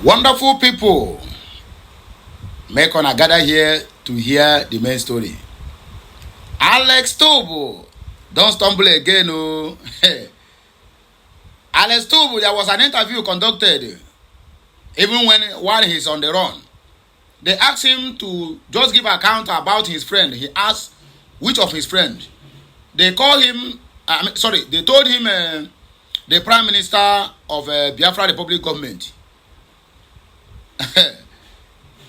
Wonderful people, make una gather here to hear the main story. Alex Tobo don't stumble again. Oh. Alex Tobo, there was an interview conducted even while he's on the run. They asked him to just give account about his friend. He asked which of his friends. They called him, they told him the Prime Minister of Biafra Republic government.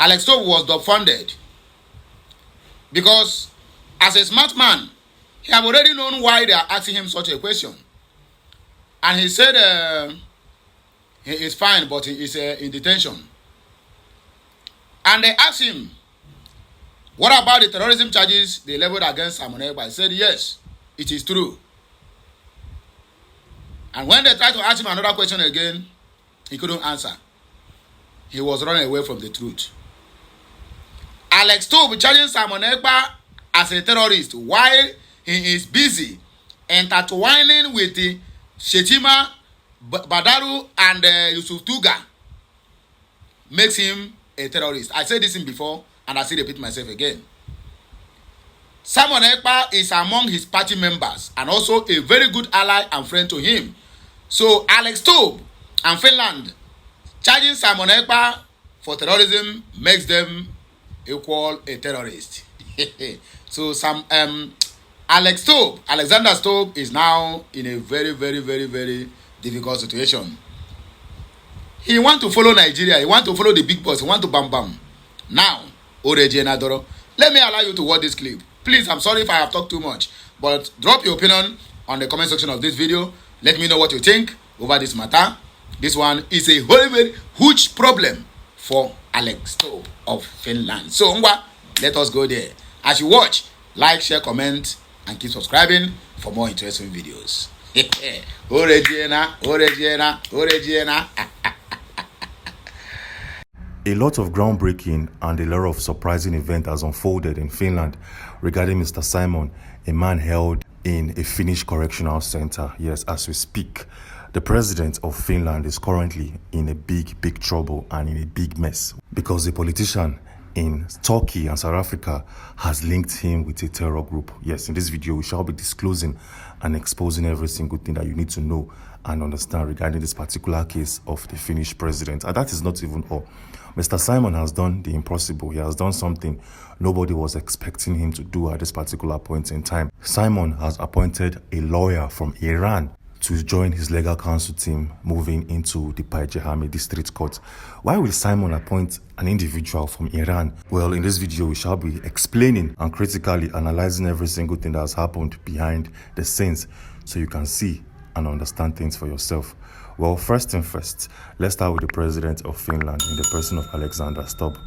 Alex Tobo was dumbfounded because as a smart man, he have already known why they are asking him such a question. And he said he is fine, but he is in detention. And they asked him, what about the terrorism charges they leveled against Simon Ekpa? He said, yes, it is true. And when they tried to ask him another question again, he couldn't answer. He was running away from the truth. Alex Tobo charging Simon Ekpa as a terrorist while he is busy intertwining with the Shetima, Badaru, and Yusuf Tuga makes him a terrorist. I said this in before, and I still repeat myself again. Simon Ekpa is among his party members and also a very good ally and friend to him. So Alex Tobo and Fińlæńd charging Simon Ekpa for terrorism makes them equal a terrorist. So Alexander Tobo is now in a very, very, very, very difficult situation. He want to follow Nigeria. He want to follow the big boss. He want to bam. Now, Oreji Enadoro, let me allow you to watch this clip. Please, I'm sorry if I have talked too much, but drop your opinion on the comment section of this video. Let me know what you think over this matter. This one is a very huge problem for Alex Tobo of Fińlæńd. So, let us go there. As you watch, like, share, comment, and keep subscribing for more interesting videos. Oregiena. A lot of groundbreaking and a lot of surprising event has unfolded in Finland regarding Mr. Simon, a man held in a Finnish correctional center. Yes, as we speak, the president of Finland is currently in a big trouble and in a big mess because a politician in Turkey and South Africa has linked him with a terror group. Yes, in this video, we shall be disclosing and exposing every single thing that you need to know and understand regarding this particular case of the Finnish president. And that is not even all. Mr. Simon has done the impossible. He has done something nobody was expecting him to do at this particular point in time. Simon has appointed a lawyer from Iran to join his legal counsel team moving into the Paijehami district court. Why will Simon appoint an individual from Iran? Well, in this video, we shall be explaining and critically analyzing every single thing that has happened behind the scenes so you can see and understand things for yourself. Well, first thing first, let's start with the president of Finland in the person of Alexander Stubb.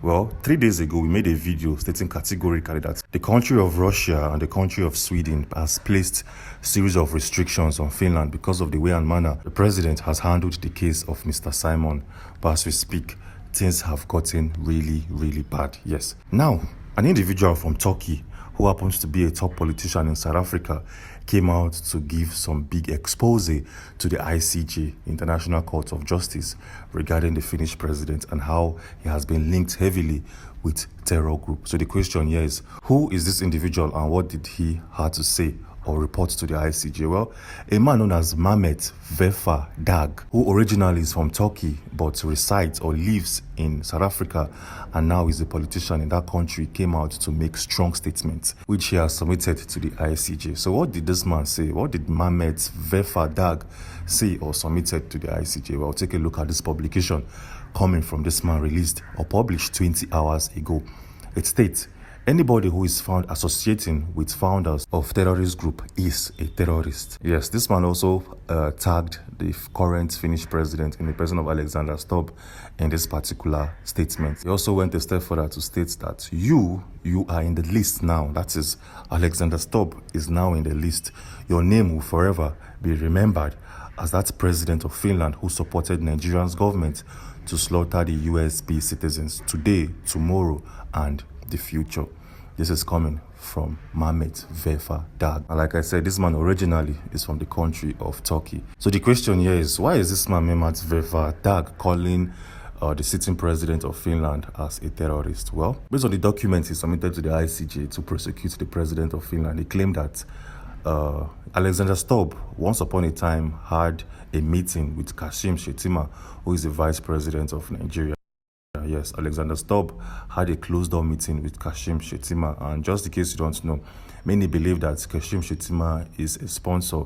Well, 3 days ago, we made a video stating categorically that the country of Russia and the country of Sweden has placed a series of restrictions on Finland because of the way and manner the president has handled the case of Mr. Simon. But as we speak, things have gotten really bad. Yes. Now, an individual from Turkey who happens to be a top politician in South Africa came out to give some big expose to the ICJ, International Court of Justice, regarding the Finnish president and how he has been linked heavily with terror group. So the question here is, who is this individual and what did he have to say or report to the ICJ? Well, a man known as Mehmet Vefa Dag, who originally is from Turkey but resides or lives in South Africa and now is a politician in that country, came out to make strong statements which he has submitted to the ICJ. So what did this man say? What did Mehmet Vefa Dag say or submitted to the ICJ? Well, take a look at this publication coming from this man, released or published 20 hours ago. It states, anybody who is found associating with founders of terrorist group is a terrorist. Yes, this man also tagged the current Finnish president in the person of Alexander Stubb in this particular statement. He also went a step further to state that you are in the list now. That is, Alexander Stubb is now in the list. Your name will forever be remembered as that president of Finland who supported Nigeria's government to slaughter the USB citizens today, tomorrow, and the future. This is coming from Mehmet Vefa Dag. And like I said, this man originally is from the country of Turkey. So the question here is, why is this man Mehmet Vefa Dag calling the sitting president of Finland as a terrorist. Well, based on the documents he submitted to the ICJ to prosecute the president of Finland, he claimed that Alexander Stubb, once upon a time, had a meeting with Kashim Shettima, who is the vice president of Nigeria. Yes, Alexander Stubb had a closed-door meeting with Kashim Shettima, and just in case you don't know, many believe that Kashim Shettima is a sponsor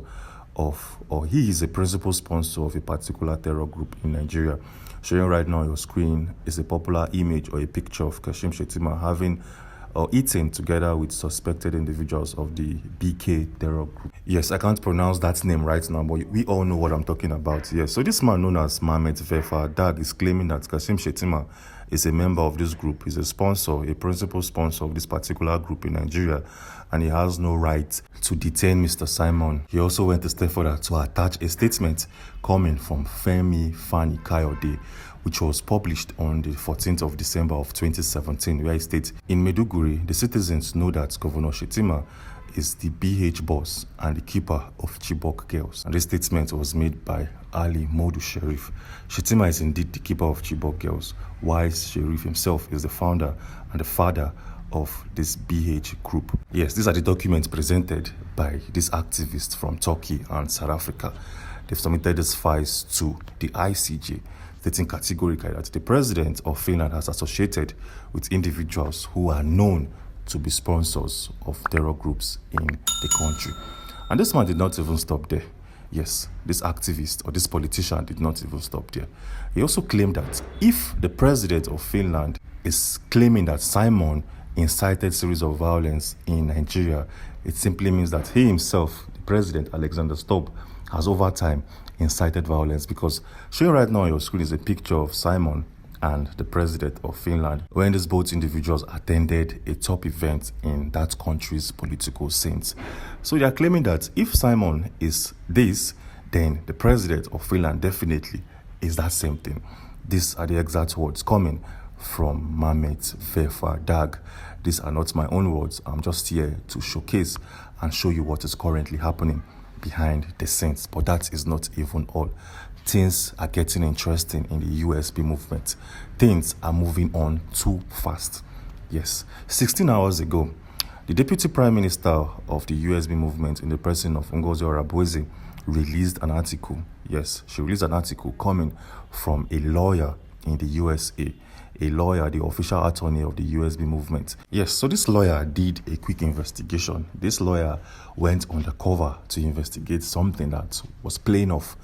of, or he is a principal sponsor of a particular terror group in Nigeria. Showing right now on your screen is a popular image or a picture of Kashim Shettima having or eating together with suspected individuals of the BK terror group. Yes, I can't pronounce that name right now, but we all know what I'm talking about. Yes, so this man known as Mohamed Vefa Dag is claiming that Kashim Shettima is a member of this group. He's a sponsor, a principal sponsor of this particular group in Nigeria, and he has no right to detain Mr. Simon. He also went a step further to attach a statement coming from Femi Fani Kayode, which was published on the 14th of December of 2017, where he states, in Maiduguri, the citizens know that Governor Shettima is the BH boss and the keeper of Chibok girls. And this statement was made by Ali Modu Sharif. Shettima is indeed the keeper of Chibok girls, while Sharif himself is the founder and the father of this BH group. Yes, these are the documents presented by these activists from Turkey and South Africa. They've submitted these files to the ICJ, stating categorically that the president of Finland has associated with individuals who are known to be sponsors of terror groups in the country. And this man did not even stop there. Yes, this activist or this politician did not even stop there. He also claimed that if the president of Finland is claiming that Simon incited series of violence in Nigeria, it simply means that he himself, the president, Alexander Stubb, has over time incited violence, because showing right now on your screen is a picture of Simon and the president of Finland when these both individuals attended a top event in that country's political scenes. So they are claiming that if Simon is this, then the president of Finland definitely is that same thing. These are the exact words coming from Mohamed Vefa Dag. These are not my own words. I'm just here to showcase and show you what is currently happening behind the scenes. But that is not even all. Things are getting interesting in the USB movement. Things are moving on too fast. Yes, 16 hours ago, the Deputy Prime Minister of the USB movement in the person of Ngozi Orabueze released an article. Yes, she released an article coming from a lawyer in the USA, a lawyer, the official attorney of the USB movement. Yes, so this lawyer did a quick investigation. This lawyer went undercover to investigate something that was playing off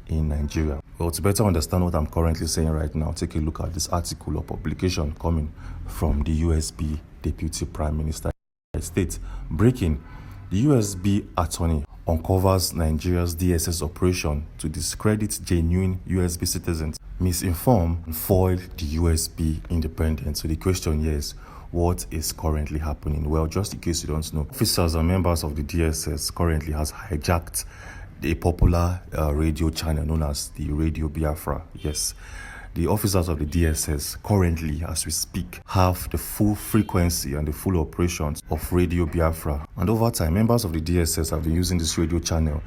in Nigeria. Well, to better understand what I'm currently saying right now, take a look at this article or publication coming from the USB Deputy Prime Minister. It states, breaking, the USB attorney uncovers Nigeria's DSS operation to discredit genuine USB citizens, misinform and foil the USB independence. So the question here is, what is currently happening? Well, just in case you don't know, officers and members of the DSS currently has hijacked a popular radio channel known as the Radio Biafra. Yes, the officers of the DSS currently, as we speak, have the full frequency and the full operations of Radio Biafra. And over time, members of the DSS have been using this radio channel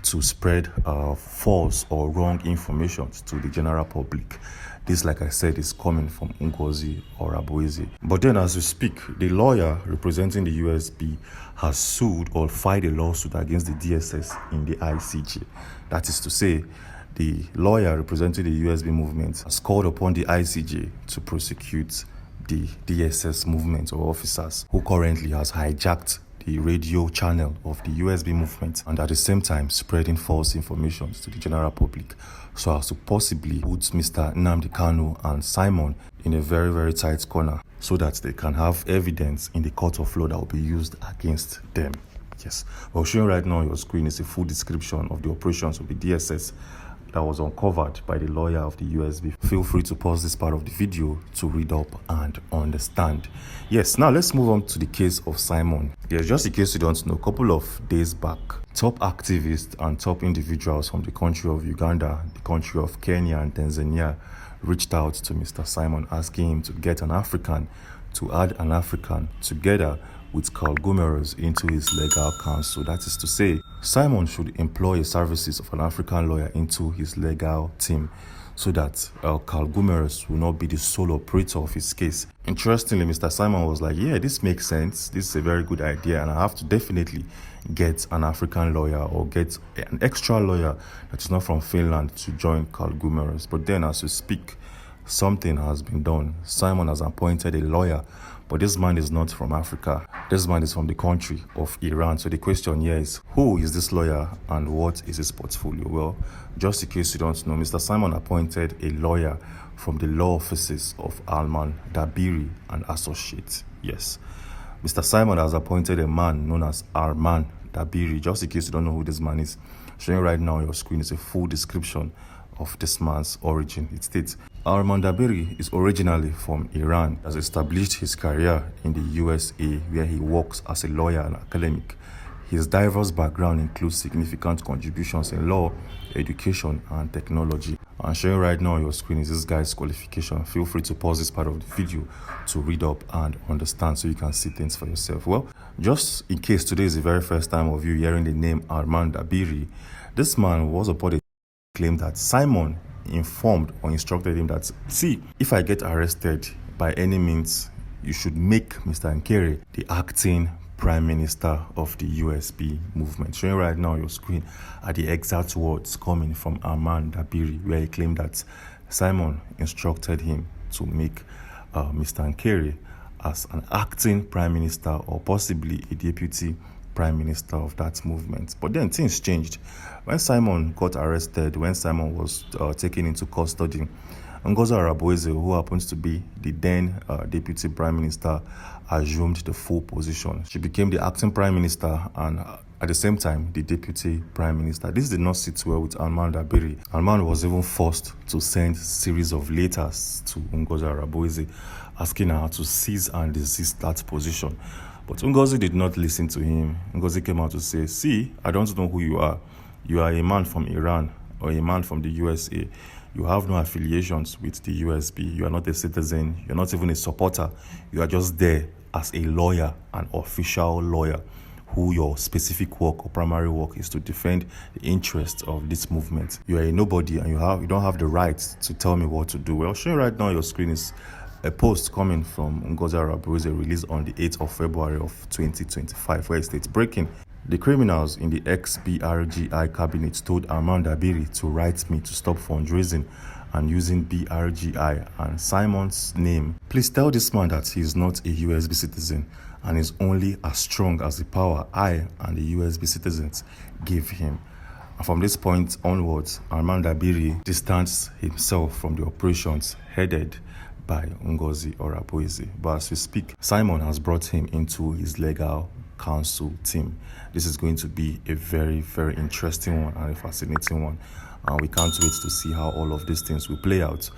to spread false or wrong information to the general public. This, like I said, is coming from Ngozi Orabueze. But then as we speak, the lawyer representing the USB has sued or filed a lawsuit against the DSS in the ICJ. That is to say, the lawyer representing the USB movement has called upon the ICJ to prosecute the DSS movement or officers who currently has hijacked the radio channel of the USB movement and at the same time spreading false information to the general public, so as to possibly put Mr. Nnamdi Kanu and Simon in a very, very tight corner so that they can have evidence in the court of law that will be used against them. Yes, well, showing right now on your screen is a full description of the operations of the DSS that was uncovered by the lawyer of the USB. Feel free to pause this part of the video to read up and understand. Yes, now let's move on to the case of Simon. Yes, just in case you don't know, a couple of days back, top activists and top individuals from the country of Uganda, the country of Kenya and Tanzania reached out to Mr. Simon asking him to get an African, to add an African together with Carl Gumeros into his legal counsel. That is to say, Simon should employ the services of an African lawyer into his legal team so that Carl Gumerus will not be the sole operator of his case. Interestingly, Mr. Simon was like, yeah, this makes sense. This is a very good idea, and I have to definitely get an African lawyer or get an extra lawyer that is not from Finland to join Carl Gumerus. But then as we speak, something has been done. Simon has appointed a lawyer, but this man is not from Africa. This man is from the country of Iran. So the question here is, who is this lawyer and what is his portfolio? Well, just in case you don't know, Mr. Simon appointed a lawyer from the law offices of Alman Dabiri and Associates. Yes, Mr. Simon has appointed a man known as Arman Dabiri. Just in case you don't know who this man is, showing right now on your screen is a full description of this man's origin. It states, Arman Dabiri is originally from Iran, has established his career in the USA where he works as a lawyer and academic. His diverse background includes significant contributions in law, education, and technology. And showing right now on your screen is this guy's qualification. Feel free to pause this part of the video to read up and understand so you can see things for yourself. Well, just in case today is the very first time of you hearing the name Arman Dabiri, this man was reported to claim that Simon informed or instructed him that, see, if I get arrested by any means, you should make Mr. Nkere the acting Prime Minister of the USB movement. Showing right now on your screen are the exact words coming from Arman Dabiri, where he claimed that Simon instructed him to make Mr. Nkere as an acting Prime Minister or possibly a deputy Prime Minister of that movement. But then things changed. When Simon got arrested, when Simon was taken into custody, Ngozi Araboeze, who happens to be the then Deputy Prime Minister, assumed the full position. She became the acting Prime Minister and at the same time the Deputy Prime Minister. This did not sit well with Arman Dabiri. Arman was even forced to send a series of letters to Ngozi Araboeze asking her to cease and desist that position. But Ngozi did not listen to him. Ngozi came out to say, see, I don't know who you are. You are a man from Iran or a man from the USA. You have no affiliations with the USB. You are not a citizen. You're not even a supporter. You are just there as a lawyer, an official lawyer, who your specific work or primary work is to defend the interests of this movement. You are a nobody and you don't have the right to tell me what to do. Well, showing right now on your screen is a post coming from Ngozi Araboeze released on the 8th of February of 2025, where it states, breaking. The criminals in the ex-BRGI cabinet told Arman Dabiri to write me to stop fundraising and using BRGI and Simon's name. Please tell this man that he is not a USB citizen and is only as strong as the power I and the USB citizens give him. And from this point onwards, Arman Dabiri distanced himself from the operations headed by Ngozi Araboeze. But as we speak, Simon has brought him into his legal counsel team. This is going to be a very, very interesting one and a fascinating one. And we can't wait to see how all of these things will play out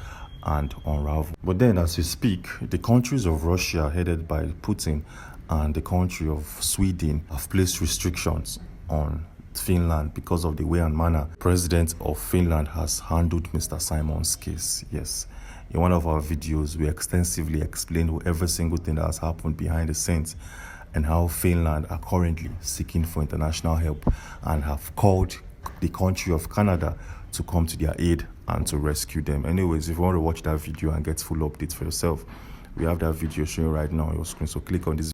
and unravel. But then as we speak, the countries of Russia headed by Putin and the country of Sweden have placed restrictions on Fińlæńd because of the way and manner President of Finland has handled Mr. Simon's case. Yes. In one of our videos, we extensively explained every single thing that has happened behind the scenes and how Finland are currently seeking for international help and have called the country of Canada to come to their aid and to rescue them. Anyways, if you want to watch that video and get full updates for yourself, we have that video showing right now on your screen. So click on this.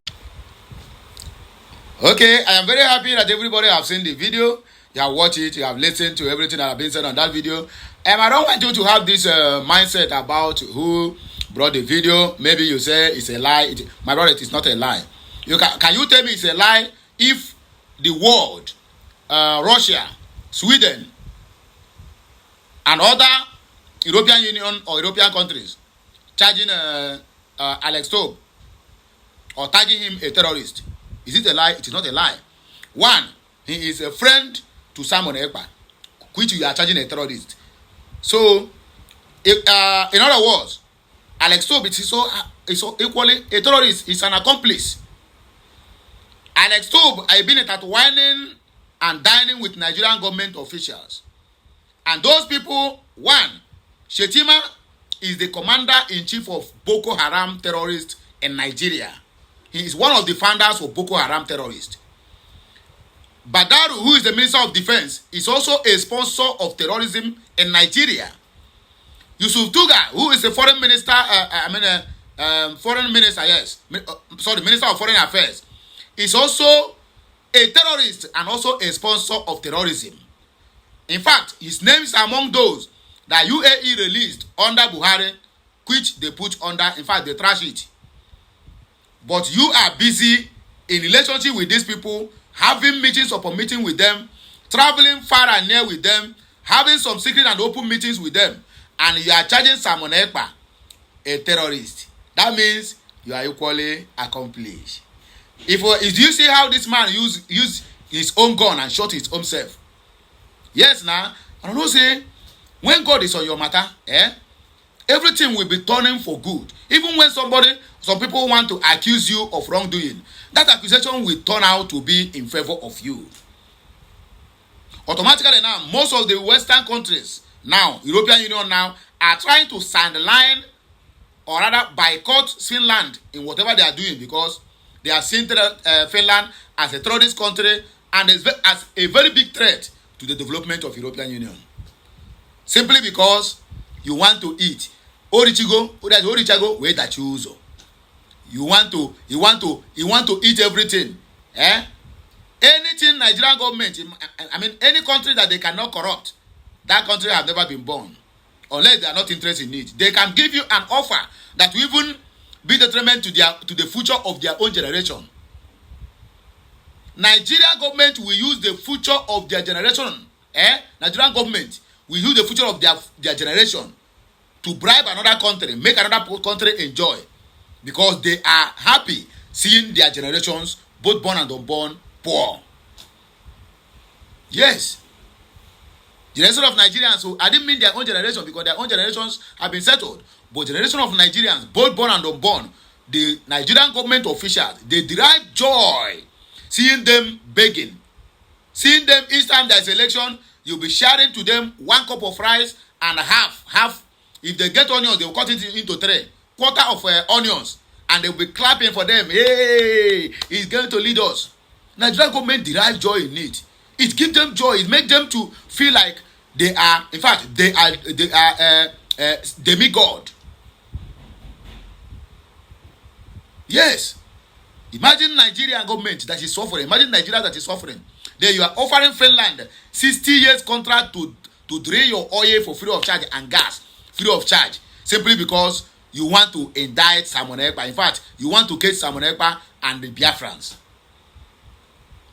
Okay, I am very happy that everybody have seen the video. You have watched it, you have listened to everything that have been said on that video. I don't want you to have this mindset about who brought the video. Maybe you say it's a lie. My brother, it is not a lie. Can you tell me it's a lie if the world, Russia, Sweden, and other European Union or European countries charging Alex Tobe or tagging him a terrorist? Is it a lie? It is not a lie. One, he is a friend to Simon Ekpa, which you are charging a terrorist. So, in other words, Alex Tobe is so equally a terrorist. He's an accomplice. Alex Tobe has been at whining and dining with Nigerian government officials. And those people, one, Shetima is the commander-in-chief of Boko Haram terrorists in Nigeria. He is one of the founders of Boko Haram terrorists. Badaru, who is the Minister of Defense, is also a sponsor of terrorism in Nigeria. Yusuf Tuga, who is a foreign minister, foreign minister, yes, Minister of Foreign Affairs, is also a terrorist and also a sponsor of terrorism. In fact, his name is among those that UAE released under Buhari, which they put under, in fact, they trash it. But you are busy in relationship with these people, having meetings upon meeting with them, traveling far and near with them, having some secret and open meetings with them, and you are charging Simon Ekpa a terrorist. That means you are equally accomplished. If you see how this man use his own gun and shot his own self. Yes, now, I don't know, say, when God is on your matter, everything will be turning for good. Even when some people want to accuse you of wrongdoing, that accusation will turn out to be in favor of you. Automatically now, most of the Western countries now, European Union now, are trying to sideline or rather boycott Fińlæńd in whatever they are doing, because they are seeing Fińlæńd as a terrorist country and as a very big threat to the development of European Union. Simply because you want to eat. Orichago, wait that choose. You want to eat everything. Anything Nigerian government, any country that they cannot corrupt, that country have never been born. Unless they are not interested in it. They can give you an offer that will even be detriment to the future of their own generation. Nigerian government will use the future of their generation. Nigerian government will use the future of their generation to bribe another country, make another country enjoy, because they are happy seeing their generations, both born and unborn, poor. Yes. Generation of Nigerians, so I didn't mean their own generation, because their own generations have been settled. But generation of Nigerians, both born and unborn, the Nigerian government officials, they derive joy seeing them begging. Seeing them each time there's election, you'll be sharing to them 1 cup of rice and half. If they get onions, they will cut it into 3 quarter of onions, and they'll be clapping for them. Hey, he's going to lead us. Nigerian government derive joy in it. It gives them joy. It makes them to feel like they are, in fact, they are demigod. Yes. Imagine Nigerian government that is suffering. Imagine Nigeria that is suffering. Then you are offering Fińlæńd 60 years contract to drain your oil for free of charge and gas free of charge, simply because you want to indict Simon Ekpa. In fact, you want to catch Simon Ekpa and the Biafrans.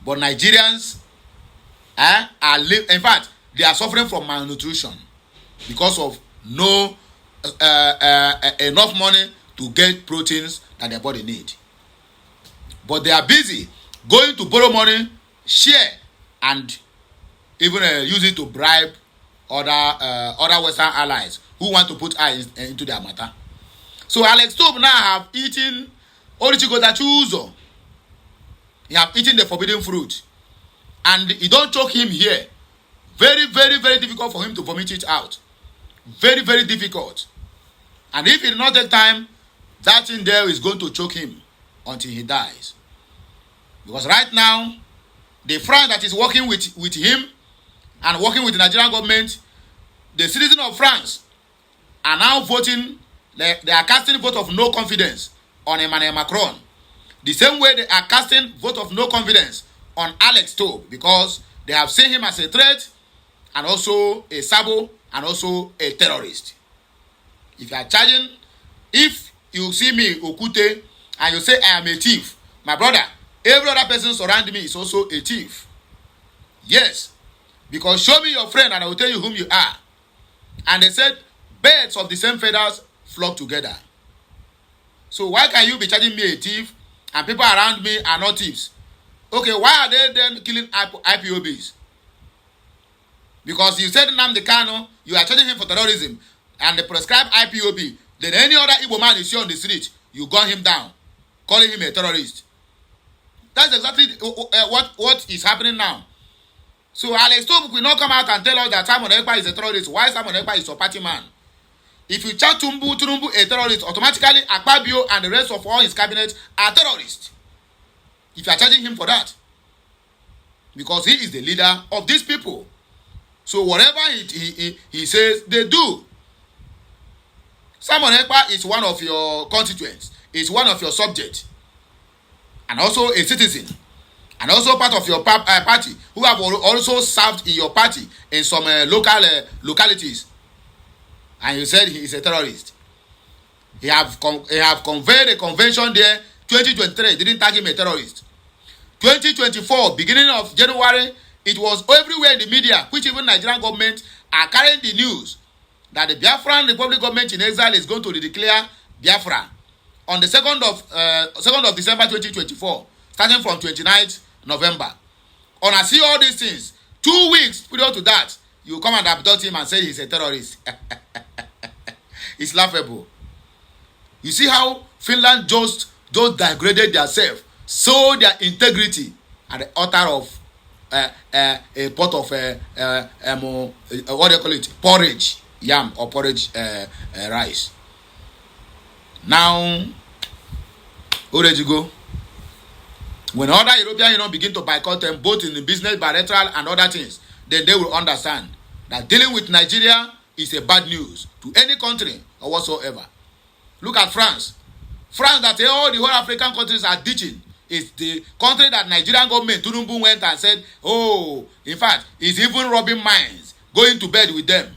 But Nigerians in fact, they are suffering from malnutrition because of no enough money to get proteins that their body need. But they are busy going to borrow money, share, and even use it to bribe other Western allies who want to put eyes into their matter. So Alex Tob now have eaten Orichigotachuzo. He have eaten the forbidden fruit. And it don't choke him here. Very, very, very difficult for him to vomit it out. Very, very difficult. And if it did not take time, that thing there is going to choke him until he dies. Because right now, the France that is working with him and working with the Nigerian government, the citizens of France are now voting, they are casting vote of no confidence on Emmanuel Macron. The same way they are casting vote of no confidence on Alex Tob, because they have seen him as a threat and also a sabo and also a terrorist. If you are charging, if you see me, Okute, and you say I am a thief, my brother, every other person surrounding me is also a thief. Yes. Because show me your friend and I will tell you whom you are. And they said, birds of the same feathers flock together. So why can you be charging me a thief and people around me are not thieves? Okay, why are they then killing IPOBs? Because you said Nnamdi Kanu, you are charging him for terrorism, and they prescribe IPOB. Then any other Igbo man you see on the street, you gun him down, calling him a terrorist. That's exactly what is happening now. So Alex Tob will not come out and tell us that Simon Ekpa is a terrorist. Why Simon Ekpa is a party man? If you charge Tinubu a terrorist, automatically Akpabio and the rest of all his cabinet are terrorists. If you are charging him for that. Because he is the leader of these people. So whatever he says, they do. Simon Ekpa is one of your constituents, is one of your subjects, and also a citizen, and also part of your party, who have also served in your party in some localities. And you said he is a terrorist. He have conveyed a convention there. 2023 didn't tag him a terrorist. 2024, beginning of January, it was everywhere in the media, which even Nigerian government are carrying the news that the Biafran Republic government in exile is going to declare Biafra on the 2nd of December 2024, starting from 29th November. And I see all these things. 2 weeks prior to that, you come and abduct him and say he's a terrorist. It's laughable. You see how Finland just degraded themselves, sold their integrity at the altar of a pot of what do you call it? Porridge, yam or porridge rice. Now, where did you go? When other European Union begin to boycott them, both in the business, bilateral, and other things, then they will understand that dealing with Nigeria is a bad news to any country or whatsoever. Look at France. France, that all the whole African countries are ditching, is the country that Nigerian government, Tinubu, went and said, oh, in fact, is even robbing mines, going to bed with them.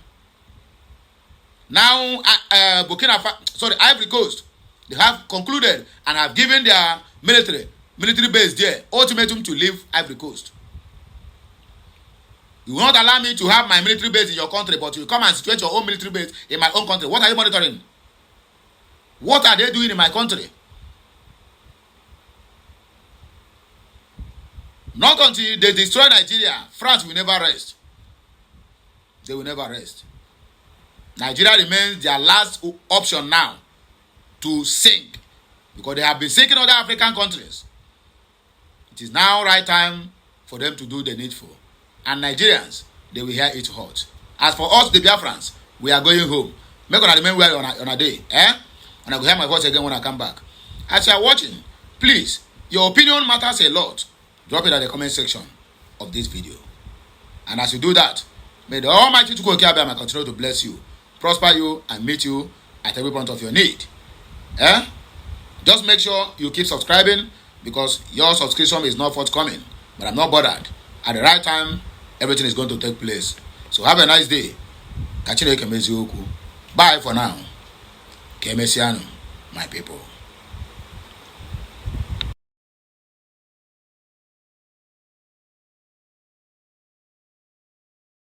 Now, Ivory Coast, they have concluded and have given their military base there ultimatum to leave Ivory Coast. You will not allow me to have my military base in your country, but you come and situate your own military base in my own country. What are you monitoring? What are they doing in my country? Not until they destroy Nigeria, France will never rest. They will never rest. Nigeria remains their last option now to sink, because they have been sinking other African countries. It is now right time for them to do the needful. And Nigerians, they will hear it hot. As for us, the Biafrans, we are going home. Make una remain well on a day. And I will hear my voice again when I come back. As you are watching, please, your opinion matters a lot. Drop it at the comment section of this video. And as you do that, may the Almighty Chukwuokabiyama continue to bless you, prosper you, and meet you at every point of your need. Just make sure you keep subscribing, because your subscription is not forthcoming. But I'm not bothered. At the right time, everything is going to take place. So have a nice day. Bye for now. Kemesiano, my people.